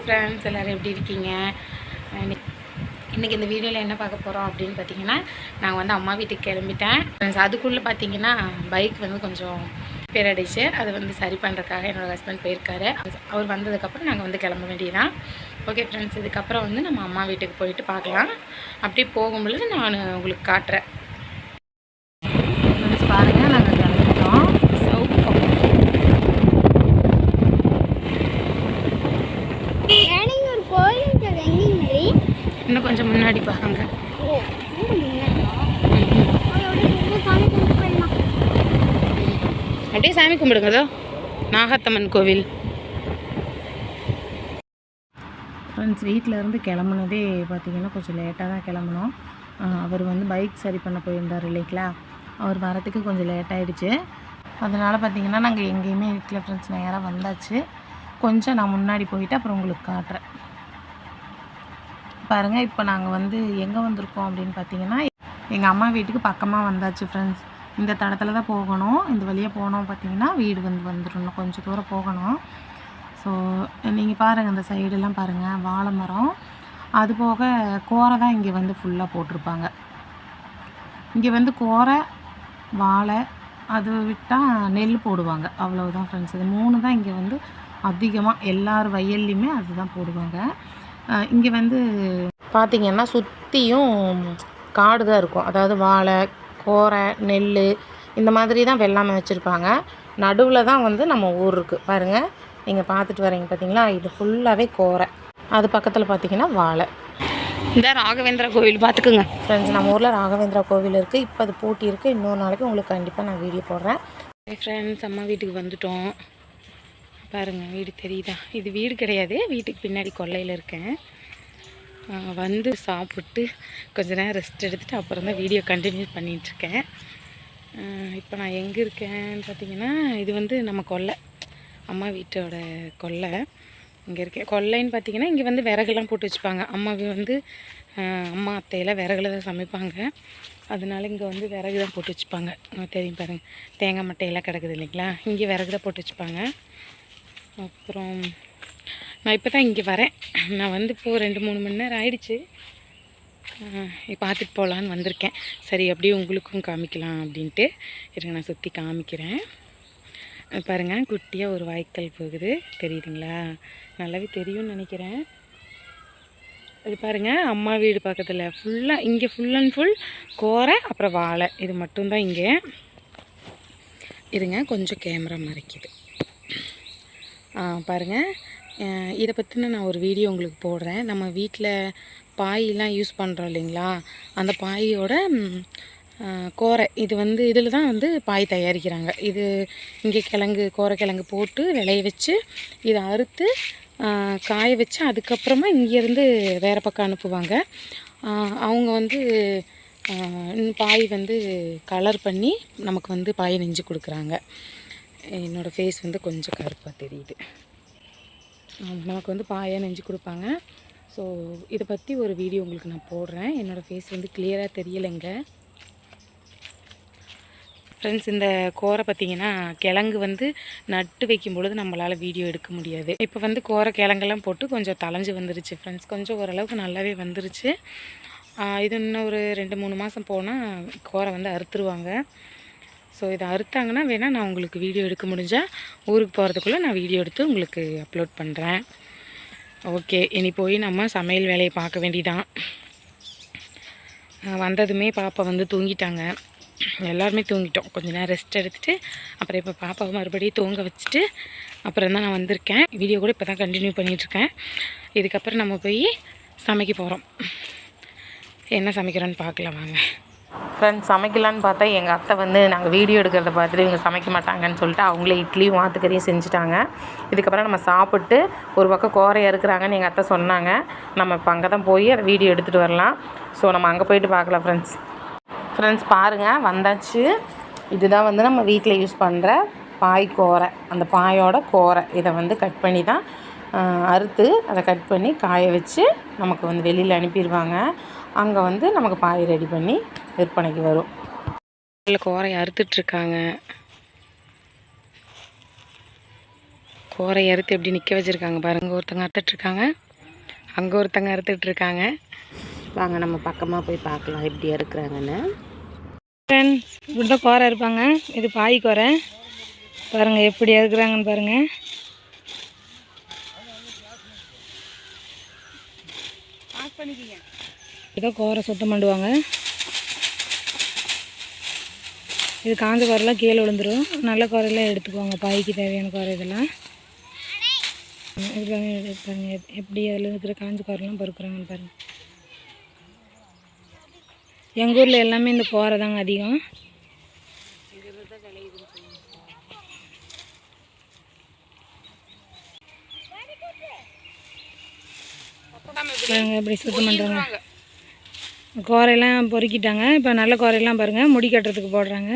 Friends எல்லோரும் எப்படி இருக்கீங்க? இன்றைக்கி இந்த வீடியோவில் என்ன பார்க்க போகிறோம் அப்படின்னு பார்த்தீங்கன்னா, நாங்கள் வந்து அம்மா வீட்டுக்கு கிளம்பிட்டேன். அதுக்குள்ளே பார்த்தீங்கன்னா பைக் வந்து கொஞ்சம் ரிப்பேர் ஆகிடுச்சு. அதை வந்து சரி பண்ணுறதுக்காக என்னோடய ஹஸ்பண்ட் போயிருக்காரு. அவர் வந்ததுக்கப்புறம் நாங்கள் வந்து கிளம்ப வேண்டியதான். ஓகே ஃப்ரெண்ட்ஸ், இதுக்கப்புறம் வந்து நம்ம அம்மா வீட்டுக்கு போயிட்டு பார்க்கலாம். அப்படியே போகும்பொழுது நான் உங்களுக்கு காட்டுறேன். ஃப்ரெண்ட்ஸ் பாருங்கள், நாங்கள் கிளம்பிட்டோம். இன்னும் கொஞ்சம் முன்னாடி பாருங்க. அப்படியே சாமி கும்பிடுங்கதோ நாகத்தம்மன் கோவில். ஃப்ரெண்ட்ஸ், வீட்டிலேருந்து கிளம்புனதே பார்த்திங்கன்னா கொஞ்சம் லேட்டாக தான் கிளம்புனோம். அவர் வந்து பைக் சரி பண்ண போயிருந்தார் இல்லைங்களா, அவர் வரத்துக்கு கொஞ்சம் லேட் ஆகிடுச்சு. அதனால் பார்த்திங்கன்னா நாங்கள் எங்கேயுமே இருக்கல ஃப்ரெண்ட்ஸ், நேராக வந்தாச்சு. கொஞ்சம் நான் முன்னாடி போயிட்டு அப்புறம் உங்களுக்கு காட்டுறேன் பாருங்கள். இப்போ நாங்கள் வந்து எங்கே வந்திருக்கோம் அப்படின்னு பார்த்தீங்கன்னா, எங்கள் அம்மா வீட்டுக்கு பக்கமாக வந்தாச்சு ஃப்ரெண்ட்ஸ். இந்த தடத்தில் தான் போகணும். இந்த வழியாக போனோம் பார்த்தீங்கன்னா வீடு வந்துடணும். கொஞ்சம் தூரம் போகணும். ஸோ நீங்கள் பாருங்கள், அந்த சைடெல்லாம் பாருங்கள் வாழை மரம், அது போக கோரை தான் இங்கே வந்து ஃபுல்லாக போட்டிருப்பாங்க. இங்கே வந்து கோரை, வாழை, அது விட்டால் நெல் போடுவாங்க. அவ்வளவுதான் ஃப்ரெண்ட்ஸ். இது 3 தான் இங்கே வந்து அதிகமாக எல்லார் வயல்லையுமே அதுதான் போடுவாங்க. இங்கே வந்து பார்த்திங்கன்னா சுற்றியும் காடு தான் இருக்கும். அதாவது வாழை, கோரை, நெல் இந்த மாதிரி தான் வெள்ளாமை வச்சுருப்பாங்க. நடுவில் தான் வந்து நம்ம ஊர் இருக்குது பாருங்கள். நீங்கள் பார்த்துட்டு வரீங்க பார்த்தீங்களா, இது ஃபுல்லாகவே கோரை. அது பக்கத்தில் பார்த்திங்கன்னா வாழை. இந்த ராகவேந்திரா கோவில் பார்த்துக்குங்க ஃப்ரெண்ட்ஸ். நம்ம ஊரில் ராகவேந்திரா கோவில் இருக்குது. இப்போ அது பூட்டி இருக்குது. இன்னொரு நாளைக்கு உங்களுக்கு கண்டிப்பாக நான் வீடியோ போடுறேன். ஃப்ரெண்ட்ஸ், அம்மா வீட்டுக்கு வந்துட்டோம். பாருங்கள், வீடு தெரியுதா? இது வீடு கிடையாது, வீட்டுக்கு பின்னாடி கொல்லையில் இருக்கேன். வந்து சாப்பிட்டு கொஞ்ச நேரம் ரெஸ்ட் எடுத்துகிட்டு அப்புறம் தான் வீடியோ கண்டினியூ பண்ணிகிட்ருக்கேன். இப்போ நான் எங்கே இருக்கேன்னு பார்த்தீங்கன்னா, இது வந்து நம்ம கொல்லை, அம்மா வீட்டோட கொல்லை. இங்கே இருக்கேன். கொல்லைன்னு பார்த்தீங்கன்னா இங்கே வந்து விறகுலாம் போட்டு வச்சுப்பாங்க. அம்மா வந்து அம்மா அத்தையெல்லாம் விறகுல தான் சமைப்பாங்க. அதனால இங்கே வந்து விறகு தான் போட்டு வச்சுப்பாங்க. தெரியும் பாருங்கள், தேங்காய் மட்டையெல்லாம் கிடக்குது இல்லைங்களா, இங்கே விறகு தான் போட்டு வச்சுப்பாங்க. அப்புறம் நான் இப்போ தான் இங்கே வரேன். நான் வந்து இப்போது 2-3 மணி நேரம் ஆயிடுச்சு. பார்த்துட்டு போகலான்னு வந்திருக்கேன். சரி, அப்படியே உங்களுக்கும் காமிக்கலாம் அப்படின்ட்டு இருங்க, நான் சுற்றி காமிக்கிறேன். பாருங்கள், குட்டியாக ஒரு வாய்க்கால் போகுது, தெரியுதுங்களா? நல்லாவே தெரியும்னு நினைக்கிறேன். இது பாருங்கள், அம்மா வீடு பக்கத்தில் ஃபுல்லாக இங்கே ஃபுல் அண்ட் ஃபுல் கோரை, அப்புறம் வாழை, இது மட்டும்தான் இங்கே. இருங்க, கொஞ்சம் கேமரா மறைக்குது. பாருங்கள், இதை பற்றின நான் ஒரு வீடியோ உங்களுக்கு போடுறேன். நம்ம வீட்டில் பாயெலாம் யூஸ் பண்ணுறோம் இல்லைங்களா, அந்த பாயோட கோரை, இது வந்து இதில் தான் வந்து பாய் தயாரிக்கிறாங்க. இது இங்கே கோரை கிழங்கு போட்டு விளைய வச்சு இதை அறுத்து காய வச்சு அதுக்கப்புறமா இங்கேருந்து வேறு பக்கம் அனுப்புவாங்க. அவங்க வந்து பாய் வந்து கலர் பண்ணி நமக்கு வந்து பாயை நெஞ்சு கொடுக்குறாங்க. என்னோடய ஃபேஸ் வந்து கொஞ்சம் கருப்பாக தெரியுது. நமக்கு வந்து பாயாக நெஞ்சு கொடுப்பாங்க. ஸோ இதை பற்றி ஒரு வீடியோ உங்களுக்கு நான் போடுறேன். என்னோடய ஃபேஸ் வந்து கிளியராக தெரியலைங்க ஃப்ரெண்ட்ஸ். இந்த கோரை பார்த்திங்கன்னா கிழங்கு வந்து நட்டு வைக்கும் பொழுது நம்மளால் வீடியோ எடுக்க முடியாது. இப்போ வந்து கோரை கிழங்கெல்லாம் போட்டு கொஞ்சம் தளைஞ்சு வந்துருச்சு ஃப்ரெண்ட்ஸ். கொஞ்சம் ஓரளவுக்கு நல்லாவே வந்துருச்சு. இது இன்னும் ஒரு 2-3 மாதம் போனால் கோரை வந்து அறுத்துருவாங்க. ஸோ இதை அறுத்தாங்கன்னா வேணால் நான் உங்களுக்கு வீடியோ எடுக்க முடிஞ்சால் ஊருக்கு போகிறதுக்குள்ளே நான் வீடியோ எடுத்து உங்களுக்கு அப்லோட் பண்ணுறேன். ஓகே, இனி போய் நம்ம சமையல் வேலையை பார்க்க வேண்டியதான். வந்ததுமே பாப்பா வந்து தூங்கிட்டாங்க. எல்லாருமே தூங்கிட்டோம். கொஞ்சம் நேரம் ரெஸ்ட் எடுத்துகிட்டு அப்புறம் இப்போ பாப்பாவை மறுபடியும் தூங்க வச்சுட்டு அப்புறம் தான் நான் வந்திருக்கேன். வீடியோ கூட இப்போ தான் கண்டினியூ பண்ணிகிட்ருக்கேன். இதுக்கப்புறம் நம்ம போய் சமைக்க போகிறோம். என்ன சமைக்கிறோன்னு பார்க்கலாம் வாங்க ஃப்ரெண்ட்ஸ். சமைக்கலான்னு பார்த்தா எங்கள் அத்தை வந்து நாங்கள் வீடியோ எடுக்கிறத பார்த்துட்டு இவங்க சமைக்க மாட்டாங்கன்னு சொல்லிட்டு அவங்களே இட்லியும் மாத்துக்கறியும் செஞ்சுட்டாங்க. இதுக்கப்புறம் நம்ம சாப்பிட்டு ஒரு பக்கம் கோரை அறுக்கிறாங்கன்னு எங்கள் அத்தை சொன்னாங்க. நம்ம இப்போ அங்கே தான் போய் அதை வீடியோ எடுத்துகிட்டு வரலாம். ஸோ நம்ம அங்கே போயிட்டு பார்க்கலாம் ஃப்ரெண்ட்ஸ். பாருங்கள், வந்தாச்சு. இதுதான் வந்து நம்ம வீட்டில் யூஸ் பண்ணுற பாய் கோரை. அந்த பாயோட கோரை இதை வந்து கட் பண்ணி தான் அறுத்து அதை கட் பண்ணி காய வச்சு நமக்கு வந்து வெளியில் அனுப்பிடுவாங்க. அங்கே வந்து நமக்கு பாய் ரெடி பண்ணி விற்பனைக்கு வரும். கோரை அறுத்துட்ருக்காங்க. கோரை அறுத்து எப்படி நிற்க வச்சுருக்காங்க பாருங்கள். ஒருத்தங்க அறுத்துட்ருக்காங்க, அங்கே ஒருத்தங்க அறுத்துட்ருக்காங்க. வாங்க நம்ம பக்கமாக போய் பார்க்கலாம் எப்படி அறுக்குறாங்கன்னு. ஃப்ரெண்ட்ஸ், இப்படி தான் கோரை இருப்பாங்க. இது பாய் கோரை பாருங்கள் எப்படி அறுக்குறாங்கன்னு பாருங்கள். இப்படிதான் கோரை சுத்தம் பண்ணுவாங்க. இது காஞ்ச கோரெல்லாம் கீழே விழுந்துடும். நல்ல கோரையெல்லாம் எடுத்துக்குவாங்க, பாய்க்கு தேவையான கோரை இதெல்லாம். பாருங்க எப்படி அதில் இருக்கிற காஞ்ச கோரெல்லாம் பொறுக்குறாங்கன்னு பாருங்கள். எங்கள் ஊரில் எல்லாமே இந்த கோரை தாங்க அதிகம். பாருங்க எப்படி சுத்தம் பண்ணுறாங்க. கோரையெல்லாம் பொறுக்கிட்டாங்க. இப்போ நல்ல கோரையெல்லாம் பாருங்கள் முடி கட்டுறதுக்கு போடுறாங்க.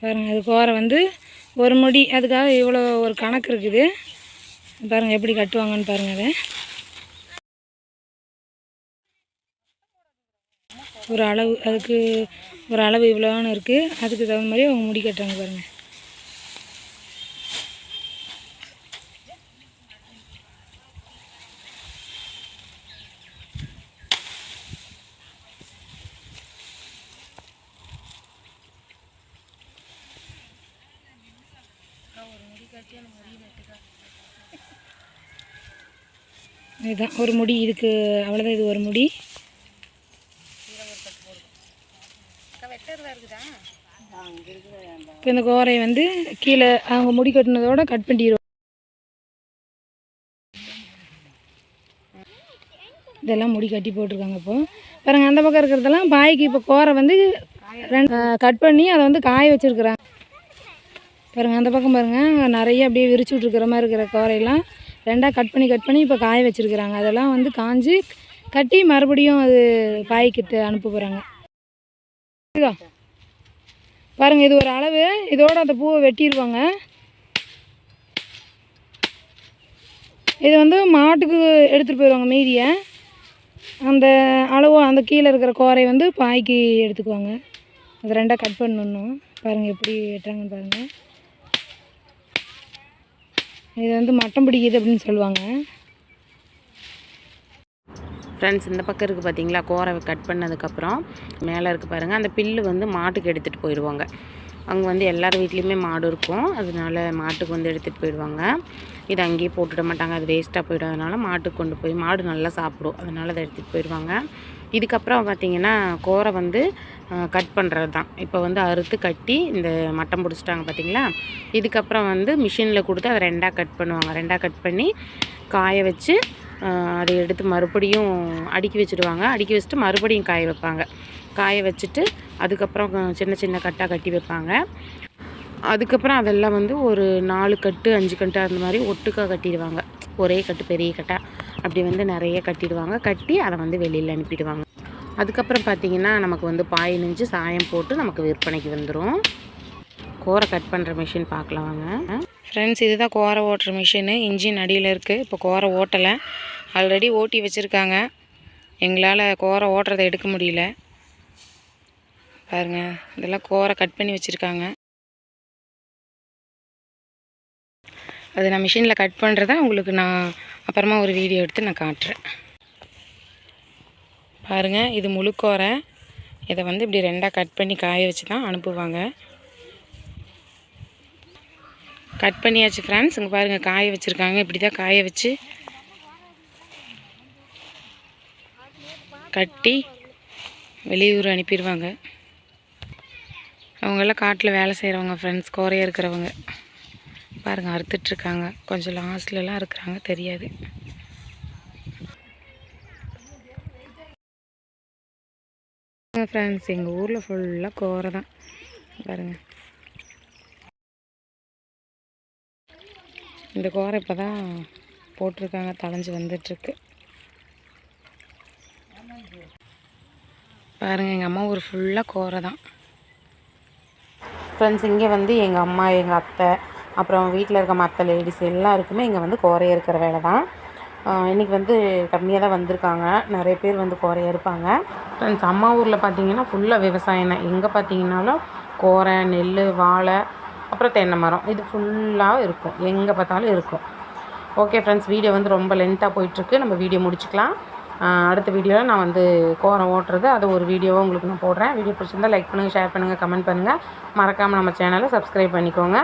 பாருங்கள் அது கோரை வந்து ஒரு முடி, அதுக்காக இவ்வளோ ஒரு கணக்கு இருக்குது. பாருங்கள் எப்படி கட்டுவாங்கன்னு பாருங்கள். அதை ஒரு அளவு, அதுக்கு ஒரு அளவு இவ்வளோன்னு இருக்குது. அதுக்கு தகுந்த மாதிரி அவங்க முடி கட்டுறாங்க பாருங்கள். இதுதான் ஒரு முடி, இதுக்கு அவ்வளோதான். இது ஒரு முடி. இப்போ இந்த கோரையை வந்து கீழே அவங்க முடி கட்டினதோட கட் பண்ணிடுவோம். இதெல்லாம் முடி கட்டி போட்டிருக்காங்க. இப்போ பாருங்கள் அந்த பக்கம் இருக்கிறதெல்லாம் பாய்க்கு இப்போ கோரை வந்து கட் பண்ணி அதை வந்து காய வச்சுருக்குறாங்க. பாருங்கள் அந்த பக்கம் பாருங்கள் நிறைய அப்படியே விரிச்சு விட்ருக்கிற மாதிரி இருக்கிற கோரையெல்லாம் ரெண்டாக கட் பண்ணி இப்போ காய வச்சுருக்குறாங்க. அதெல்லாம் வந்து காஞ்சி கட்டி மறுபடியும் அது பாய்க்கிட்டு அனுப்ப போகிறாங்க. பாருங்கள் இது ஒரு அளவு, இதோடு அந்த பூவை வெட்டிடுவாங்க. இது வந்து மாட்டுக்கு எடுத்துகிட்டு போயிடுவாங்க மீதியை. அந்த அளவு அந்த கீழே இருக்கிற கோரை வந்து பாய்க்கு எடுத்துக்குவாங்க. அது ரெண்டாக கட் பண்ணணும். பாருங்கள் எப்படி வெட்டுறாங்கன்னு பாருங்கள். இது வந்து மட்டம் பிடிக்குது அப்படின்னு சொல்லுவாங்க. ஃப்ரெண்ட்ஸ், இந்த பக்கம் இருக்குது பார்த்தீங்களா, கோரை கட் பண்ணதுக்கப்புறம் மேலே இருக்குது பாருங்கள். அந்த பில்லு வந்து மாட்டுக்கு எடுத்துகிட்டு போயிடுவாங்க. அங்கே வந்து எல்லார் வீட்லேயுமே மாடு இருக்கும், அதனால மாட்டுக்கு வந்து எடுத்துகிட்டு போயிடுவாங்க. இது அங்கேயே போட்டுட மாட்டாங்க, அது வேஸ்ட்டாக போய்டும். அதனால் மாட்டுக்கு கொண்டு போய் மாடு நல்லா சாப்பிடும், அதனால் அதை எடுத்துகிட்டு போயிடுவாங்க. இதுக்கப்புறம் பார்த்திங்கன்னா கோரை வந்து கட் பண்ணுறது தான். இப்போ வந்து அறுத்து கட்டி இந்த மட்டம் பிடிச்சிட்டாங்க பார்த்திங்களா. இதுக்கப்புறம் வந்து மிஷினில் கொடுத்து அதை ரெண்டாக கட் பண்ணுவாங்க. ரெண்டாக கட் பண்ணி காய வச்சு அதை எடுத்து மறுபடியும் அடுக்கி வச்சுடுவாங்க. அடுக்கி வச்சுட்டு மறுபடியும் காய வைப்பாங்க. காய வச்சுட்டு அதுக்கப்புறம் சின்ன சின்ன கட்டாக கட்டி வைப்பாங்க. அதுக்கப்புறம் அதெல்லாம் வந்து ஒரு 4 கட்டு 5 கட்டு அந்த மாதிரி ஒட்டுக்காக கட்டிடுவாங்க. ஒரே கட்டு பெரிய கட்டாக அப்படி வந்து நிறைய கட்டிடுவாங்க. கட்டி அதை வந்து வெளியில் அனுப்பிடுவாங்க. அதுக்கப்புறம் பார்த்திங்கன்னா நமக்கு வந்து பாய் நெஞ்சு சாயம் போட்டு நமக்கு விற்பனைக்கு வந்துடும். கோரை கட் பண்ணுற மிஷின் பார்க்கலாம் வாங்க ஃப்ரெண்ட்ஸ். இதுதான் கோரை ஓட்டுற மிஷினு. இன்ஜின் அடியில் இருக்குது. இப்போ கோரை ஓட்டலை, ஆல்ரெடி ஓட்டி வச்சுருக்காங்க. எங்களால் கோரை ஓட்டுறதை எடுக்க முடியல. பாருங்கள் இதெல்லாம் கோரை கட் பண்ணி வச்சுருக்காங்க. அது நான் மிஷினில் கட் பண்ணுறத உங்களுக்கு நான் அப்புறமா ஒரு வீடியோ எடுத்து நான் காட்டுறேன். பாருங்கள் இது முழு கோரை. இதை வந்து இப்படி ரெண்டாக கட் பண்ணி காய வச்சு தான் அனுப்புவாங்க. கட் பண்ணியாச்சு ஃப்ரெண்ட்ஸ். இங்கே பாருங்கள் காய வச்சுருக்காங்க. இப்படி தான் காய வச்சு கட்டி வெளியூர் அனுப்பிடுவாங்க. அவங்கெல்லாம் காட்டில் வேலை செய்கிறவங்க ஃப்ரெண்ட்ஸ், கோரையாக இருக்கிறவங்க. பாருங்கள் அறுத்துட்ருக்காங்க. கொஞ்சம் லாஸ்ட்லலாம் இருக்கிறாங்க, தெரியாது. ஃப்ரெண்ட்ஸ் எங்கள் ஊரில் ஃபுல்லாக கோரை தான். பாருங்கள் இந்த கோரை இப்போ தான் போட்டிருக்காங்க, தளைஞ்சு வந்துட்டுருக்கு. பாருங்கள் எங்கள் அம்மா ஊர் ஃபுல்லாக கோரை தான் ஃப்ரெண்ட்ஸ். இங்கே வந்து எங்கள் அம்மா, எங்கள் அத்தை, அப்புறம் வீட்டில் இருக்க மற்ற லேடிஸ் எல்லாருக்குமே இங்கே வந்து கோரையாக இருக்கிற வேலை தான். இன்றைக்கி வந்து கம்மியாக தான் வந்திருக்காங்க. நிறைய பேர் வந்து கோரையாக இருப்பாங்க ஃப்ரெண்ட்ஸ். அம்மா ஊரில் பார்த்திங்கன்னா ஃபுல்லாக விவசாயம் தான். எங்கே பார்த்திங்கனாலும் கோரை, நெல், வாழை அப்புறம் தென்னை மரம், இது ஃபுல்லாக இருக்கும், எங்கே பார்த்தாலும் இருக்கும். ஓகே ஃப்ரெண்ட்ஸ், வீடியோ வந்து ரொம்ப லென்த்தாக போயிட்டுருக்கு. நம்ம வீடியோ முடிச்சுக்கலாம். அடுத்த வீடியோவில் நான் வந்து கோரம் ஓட்டுறது அது ஒரு வீடியோவை உங்களுக்கு நான் போடுறேன். வீடியோ பிடிச்சிருந்தால் லைக் பண்ணுங்கள், ஷேர் பண்ணுங்கள், கமெண்ட் பண்ணுங்கள். மறக்காமல் நம்ம சேனலை சப்ஸ்கிரைப் பண்ணிக்கோங்க.